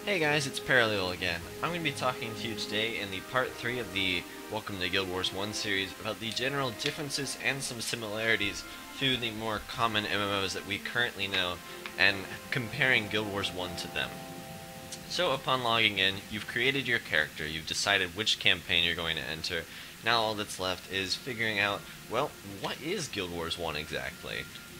Hey guys, it's Parallel again. I'm going to be talking to you today in the part 3 of the Welcome to Guild Wars 1 series about the general differences and some similarities to the more common MMOs that we currently know and comparing Guild Wars 1 to them. So upon logging in, you've created your character, you've decided which campaign you're going to enter. Now all that's left is figuring out, well, what is Guild Wars 1 exactly?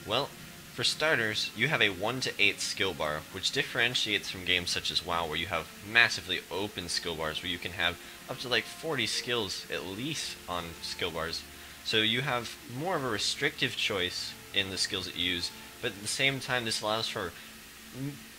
Well, for starters, you have a 1 to 8 skill bar, which differentiates from games such as WoW, where you have massively open skill bars, where you can have up to like 40 skills at least on skill bars. So you have more of a restrictive choice in the skills that you use, but at the same time this allows for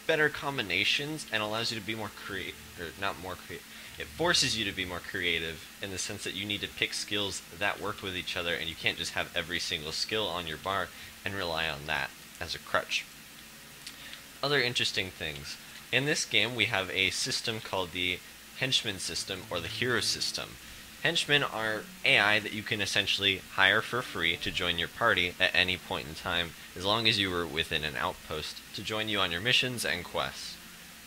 better combinations and allows you to be more creative, or not more creative. It forces you to be more creative in the sense that you need to pick skills that work with each other, and you can't just have every single skill on your bar and rely on that as a crutch. Other interesting things. In this game we have a system called the henchman system or the hero system. Henchmen are AI that you can essentially hire for free to join your party at any point in time, as long as you were within an outpost, to join you on your missions and quests.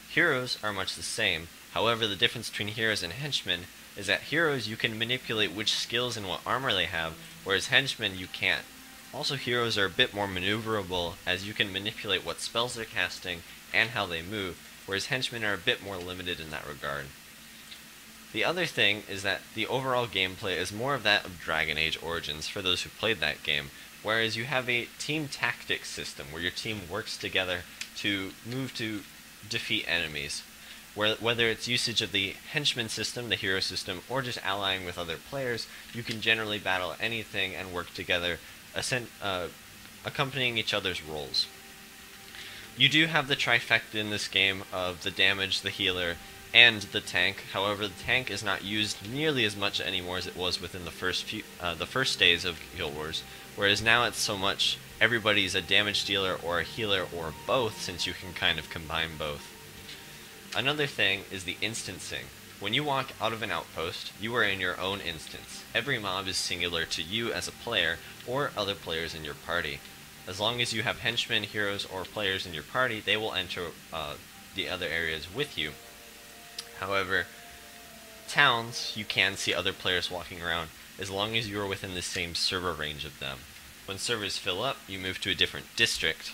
Heroes are much the same. However, the difference between heroes and henchmen is that heroes you can manipulate which skills and what armor they have, whereas henchmen you can't. Also, heroes are a bit more maneuverable, as you can manipulate what spells they're casting and how they move, whereas henchmen are a bit more limited in that regard. The other thing is that the overall gameplay is more of that of Dragon Age Origins for those who played that game, whereas you have a team tactics system where your team works together to move to defeat enemies. Whether it's usage of the henchman system, the hero system, or just allying with other players, you can generally battle anything and work together, accompanying each other's roles. You do have the trifecta in this game of the damage, the healer, and the tank. However, the tank is not used nearly as much anymore as it was within the first days of Guild Wars, whereas now it's so much everybody's a damage dealer or a healer or both, since you can kind of combine both. Another thing is the instancing. When you walk out of an outpost, you are in your own instance. Every mob is singular to you as a player or other players in your party. As long as you have henchmen, heroes, or players in your party, they will enter the other areas with you. However, towns, you can see other players walking around as long as you are within the same server range of them. When servers fill up, you move to a different district,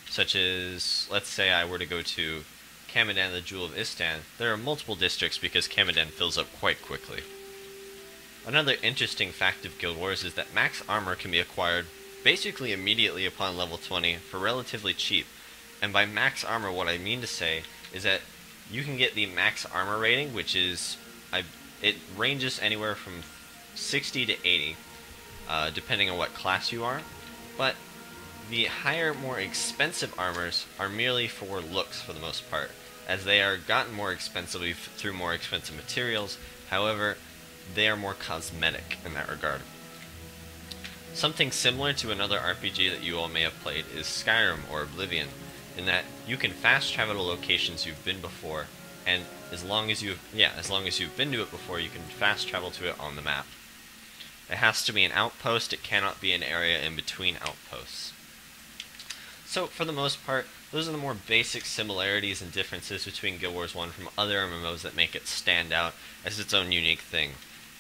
such as, let's say I were to go to Kamadan, the Jewel of Istan. There are multiple districts because Kamadan fills up quite quickly. Another interesting fact of Guild Wars is that max armor can be acquired basically immediately upon level 20 for relatively cheap. And by max armor, what I mean to say is that you can get the max armor rating, which is, it ranges anywhere from 60 to 80, depending on what class you are. But the higher, more expensive armors are merely for looks for the most part, as they are gotten more expensive through more expensive materials. However, they are more cosmetic in that regard. Something similar to another RPG that you all may have played is Skyrim or Oblivion, in that you can fast travel to locations you've been before, and as long as you've been to it before, you can fast travel to it on the map. It has to be an outpost, it cannot be an area in between outposts. So, for the most part, those are the more basic similarities and differences between Guild Wars 1 from other MMOs that make it stand out as its own unique thing.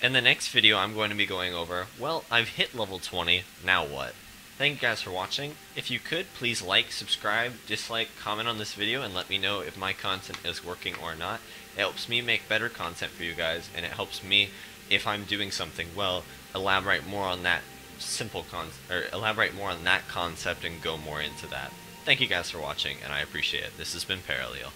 In the next video, I'm going to be going over, well, I've hit level 20, now what? Thank you guys for watching. If you could, please like, subscribe, dislike, comment on this video, and let me know if my content is working or not. It helps me make better content for you guys, and it helps me, if I'm doing something well, elaborate more on that concept and go more into that. Thank you guys for watching, and I appreciate it. This has been Parallel.